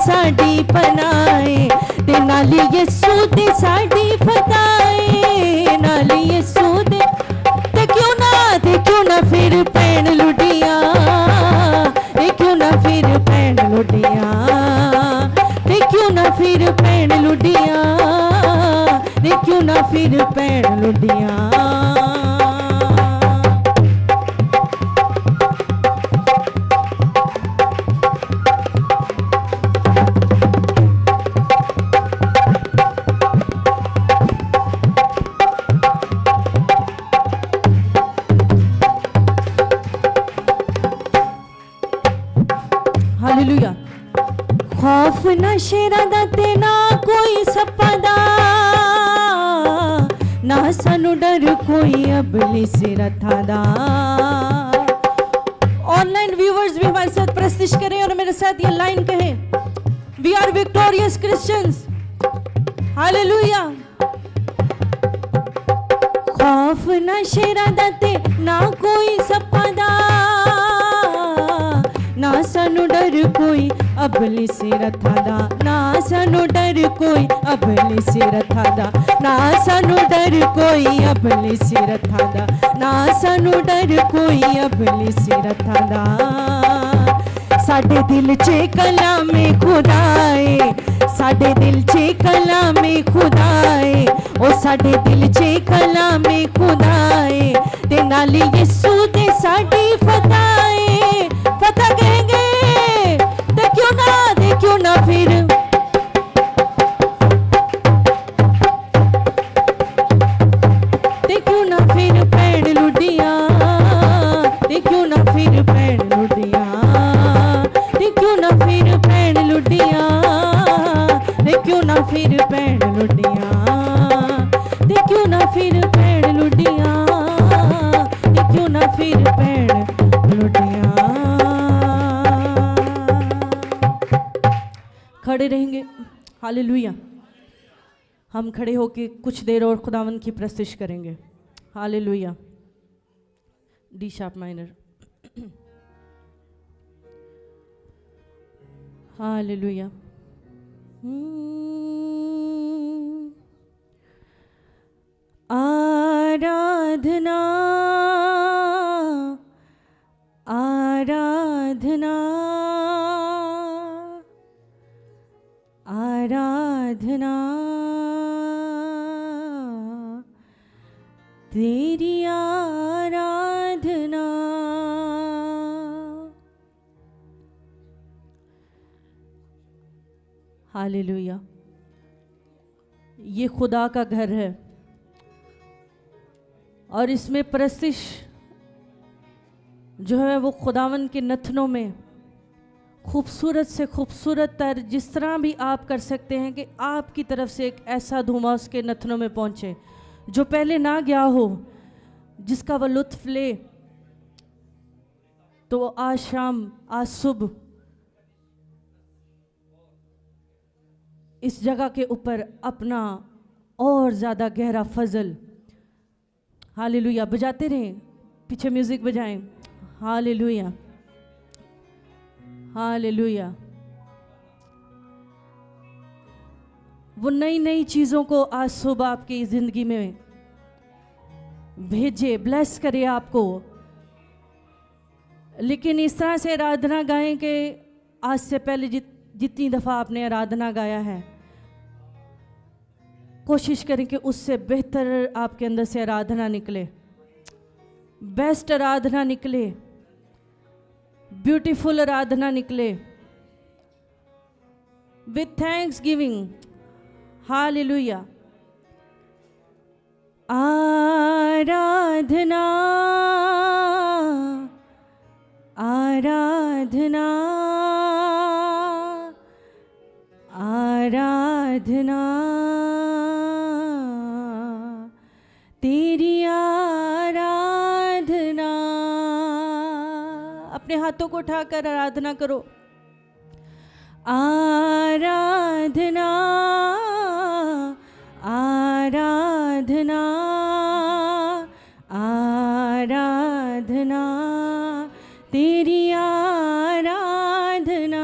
साडी पनाए, ते नाल यीशु दे साडी फताए, नाल यीशु दे ते क्यों ना फिर भैन लुटिया, ते क्यों ना फिर भैन लुटिया, ते क्यों ना फिर भैन लुटिया, ते क्यों ना फिर भैन लुटिया। हालेलुया। खौफ ना शेरा दा ते ना कोई सप्पा दा, ना सानू डर कोई अबली सिरथा दा। ऑनलाइन व्यूवर्स भी हमारे साथ प्रस्तुत करें और मेरे साथ ये लाइन कहें, we are victorious Christians. Hallelujah. खौफ ना शेरा दा ते ना कोई सप्पा दा, ना सानू डर कोई अबली सिरथा दा, ना सानू डर कोई अबली सिरथा दा, ना सानू डर कोई अबली सिरथा दा, ना सानू डर कोई अबली सिरथा दा। साडे दिल चे कलामे खुदाए, साडे दिल चे कलामे खुदाए, ओ साडे दिल चे कलामे खुदाए, ते नाल यीशु दे साडी फताए, फता कहेंगे ते क्यों ना फिर ते क्यों ना फिर भैन लुटिया, ते क्यों ना फिर भैन लुटिया, ते क्यों ना फिर भैन लुटिया, ते क्यों ना फिर भैन लुटिया, ते क्यों ना फिर भैन लुटिया, ते क्यों ना फिर भैन लुटिया। खड़े रहेंगे। हालेलुया। हम खड़े होके कुछ देर और खुदावन की प्रस्तुति करेंगे। Hallelujah. D sharp minor. Hallelujah. आराधना आराधना आराधना तेरी आराधना। हालेलुया। ये खुदा का घर है और इसमें प्रस्तिश जो है वो खुदावन के नथनों में खूबसूरत से खूबसूरत तर जिस तरह भी आप कर सकते हैं कि आपकी तरफ से एक ऐसा धुआं उसके नथनों में पहुंचे जो पहले ना गया हो, जिसका वह लुत्फ ले। तो आज शाम आज सुबह इस जगह के ऊपर अपना और ज़्यादा गहरा फजल, हालेलुया, बजाते रहें, पीछे म्यूजिक बजाएं। Hallelujah hallelujah. वो नई नई चीज़ों को आज सुबह आपकी ज़िंदगी में भेजे, ब्लेस करे आपको। लेकिन इस तरह से आराधना गाएं कि आज से पहले जितनी दफ़ा आपने आराधना गाया है, कोशिश करें कि उससे बेहतर आपके अंदर से आराधना निकले, बेस्ट आराधना निकले, ब्यूटीफुल आराधना निकले, विथ थैंक्स गिविंग। हालेलुया। आराधना आराधना आराधना तेरी आराधना। अपने हाथों को उठाकर आराधना करो। आराधना आराधना आराधना तेरी आराधना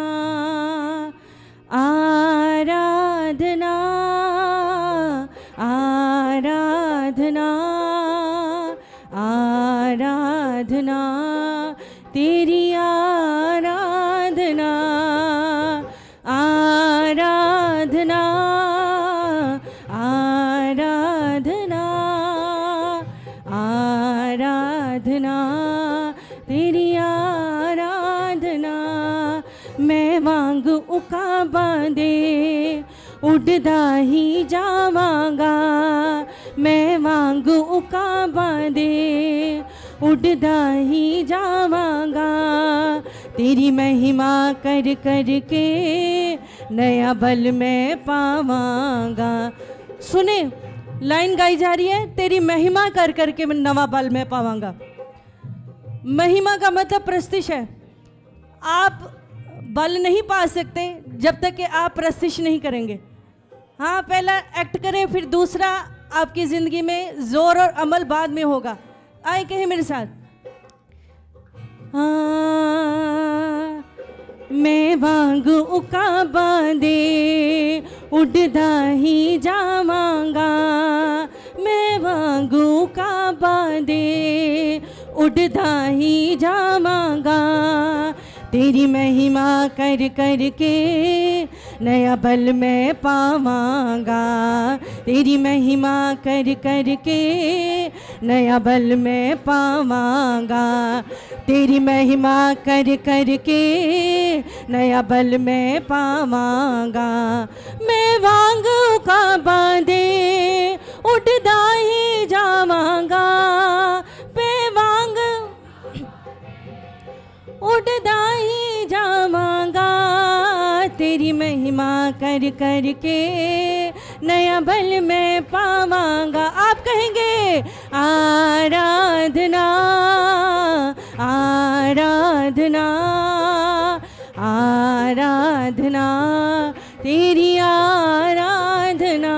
मैं वांग उका बांधे उड़दा ही जावांगा, मैं वांग उका बांधे उड़दा ही जावांगा, तेरी महिमा कर कर के नया बल मैं पावांगा। सुने, लाइन गाई जा रही है, तेरी महिमा कर कर के नवा बल मैं पावांगा। महिमा का मतलब प्रस्तिश है। आप बल नहीं पा सकते जब तक कि आप प्रस्तिश नहीं करेंगे। हाँ, पहला एक्ट करें, फिर दूसरा आपकी ज़िंदगी में जोर और अमल बाद में होगा। आए कहें मेरे साथ, मैं वांग उका बांधे उड़दा ही जावांगा, मैं वांग उका बांधे उड़दा ही जावांगा, तेरी महिमा कर कर के नया बल मैं पावांगा, तेरी महिमा कर कर के नया बल मैं पावांगा, तेरी महिमा कर कर के नया बल मैं पावांगा, मैं वांग का बांधे उड़दा ही जावांगा, मैं वांग उड़दा ही जावांगा, तेरी महिमा कर कर के नया बल मैं पावांगा। आप कहेंगे आराधना आराधना आराधना, तेरी आराधना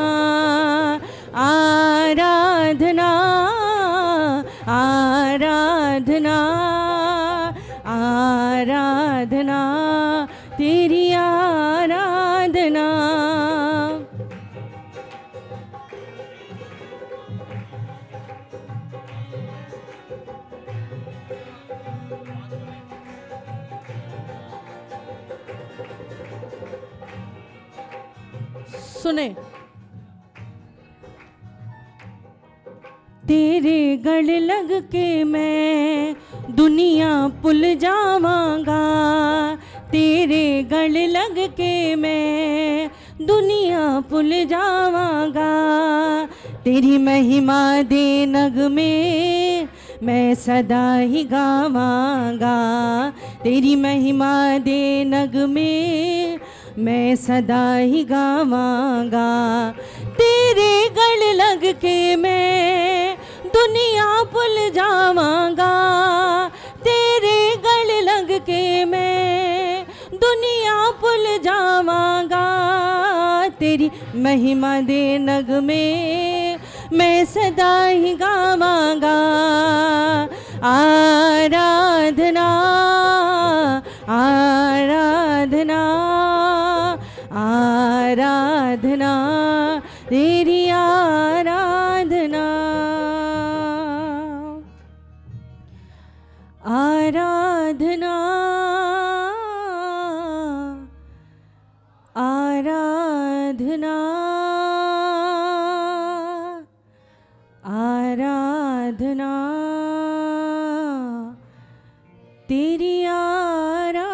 आराधना आराधना आराधना, तेरी आराधना। सुने, तेरे गढ़ लग के मैं दुनिया भुल जावांगा, तेरे गढ़ लग के मैं दुनिया भुल जावांगा, तेरी महिमा दे नगमे मैं सदा ही गावांगा, तेरी महिमा दे नगमे मैं सदा ही गावांगा, तेरे गढ़ लग के मैं दुनिया भुल जावांगा, तेरे गढ़ लग के मैं दुनिया भुल जावांगा, तेरी महिमा दे नगमे मैं सदा ही गावांगा, आराधना आराधना आराधना, तेरी आराधना आराधना आराधना आराधना, तेरी आराधना,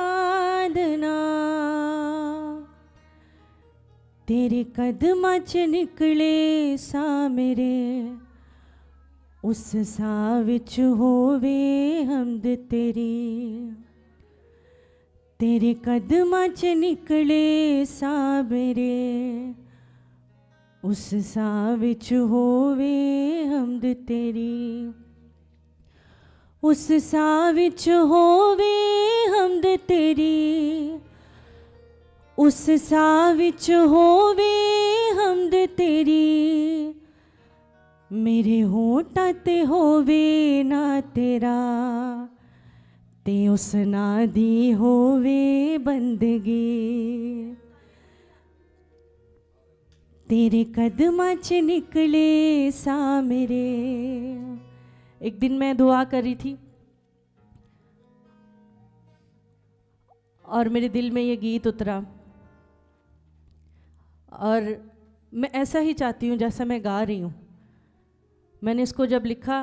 तेरे कदमां च निकले सा मेरे, उस सा विच होवे हमद तेरी, तेरे कदमां च निकले सा मेरे, उस सा विच होवे हमद तेरी, उस सा विच होवे हमद तेरी, उस सा विच होवे हमद तेरी, मेरे होठां ते होवे ना तेरा, ते उस ना दी होवे बंदगी, तेरे कदमां च निकले सा मेरे। एक दिन मैं दुआ कर रही थी और मेरे दिल में ये गीत उतरा, और मैं ऐसा ही चाहती हूँ जैसा मैं गा रही हूँ। मैंने इसको जब लिखा,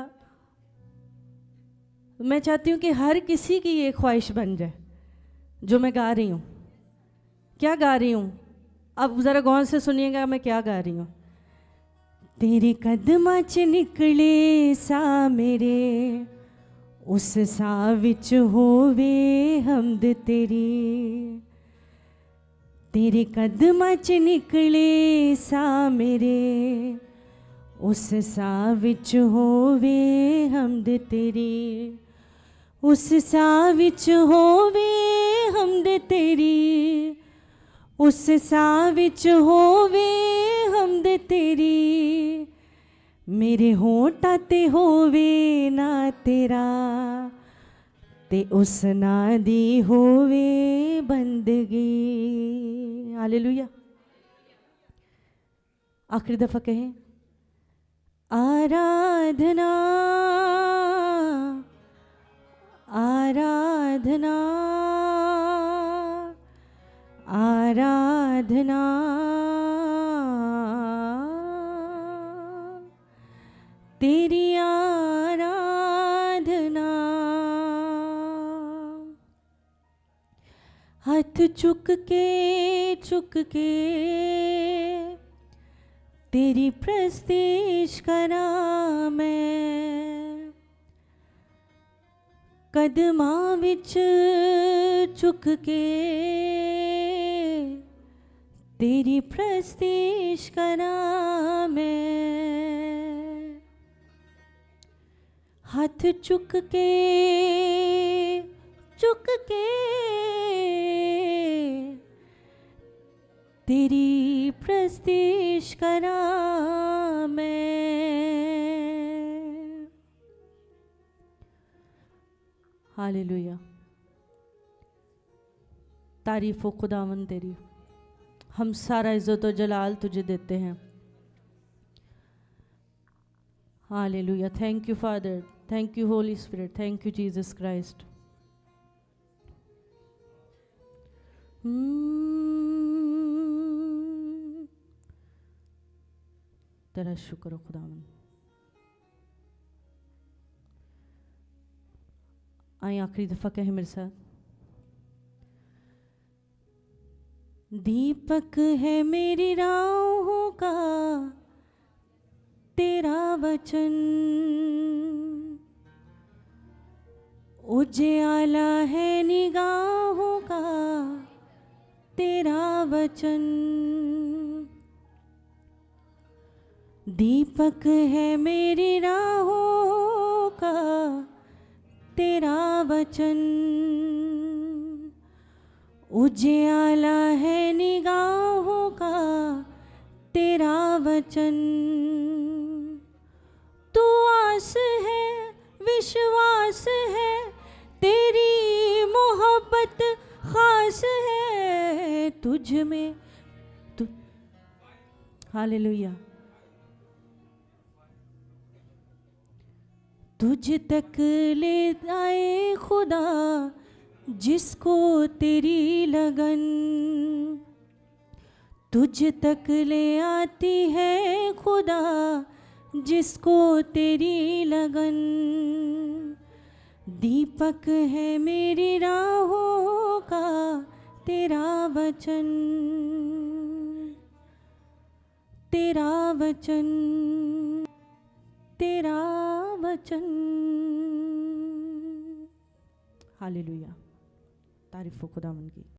मैं चाहती हूँ कि हर किसी की ये ख्वाहिश बन जाए जो मैं गा रही हूँ। क्या गा रही हूँ, अब ज़रा गौर से सुनिएगा मैं क्या गा रही हूँ। तेरे कदमां च निकले सा मेरे, उस सा विच होवे हमद तेरी। तेरे कदमां च निकले सा मेरे, उस सा विच होवे हमद तेरी। उस सा विच होवे हमद तेरी, उस सा विच होवे हमद तेरी। मेरे होंठा ते होवे ना तेरा, ते उस ना दी होवे बंदगी। हालेलुया। आखिरी दफा कहें, आराधना आराधना आराधना तेरी आराधना। हाथ चुक के तेरी प्रस्तीश करा मैं। कदमां विच झुक के तेरी प्रस्तीश करा मैं। हाथ चुक के तेरी प्रस्तीश करा मैं। हालेलुया। तारीफ़ हो खुदावन तेरी, हम सारा इज़्ज़त और जलाल तुझे देते हैं। Hallelujah. Thank you father, thank you Holi spirit, thank you Jesus Christ. तेरा शुक्र हो खुदावन। आए आखिरी दफा कहें मेरे साथ, दीपक है मेरी राहों का तेरा वचन, उजियाला है निगाहों का तेरा वचन। दीपक है मेरी राहों का तेरा वचन, उजियाला है निगाहों का तेरा वचन। तू आस है विश्वास है, तेरी मोहब्बत खास है तुझ में तू। हालेलुया। तुझ तक ले आए खुदा जिसको तेरी लगन, तुझ तक ले आती है खुदा जिसको तेरी लगन। दीपक है मेरी राहों का तेरा वचन, तेरा वचन, तेरा वचन। हालेलुया। तारीफ़ हो खुदावन की।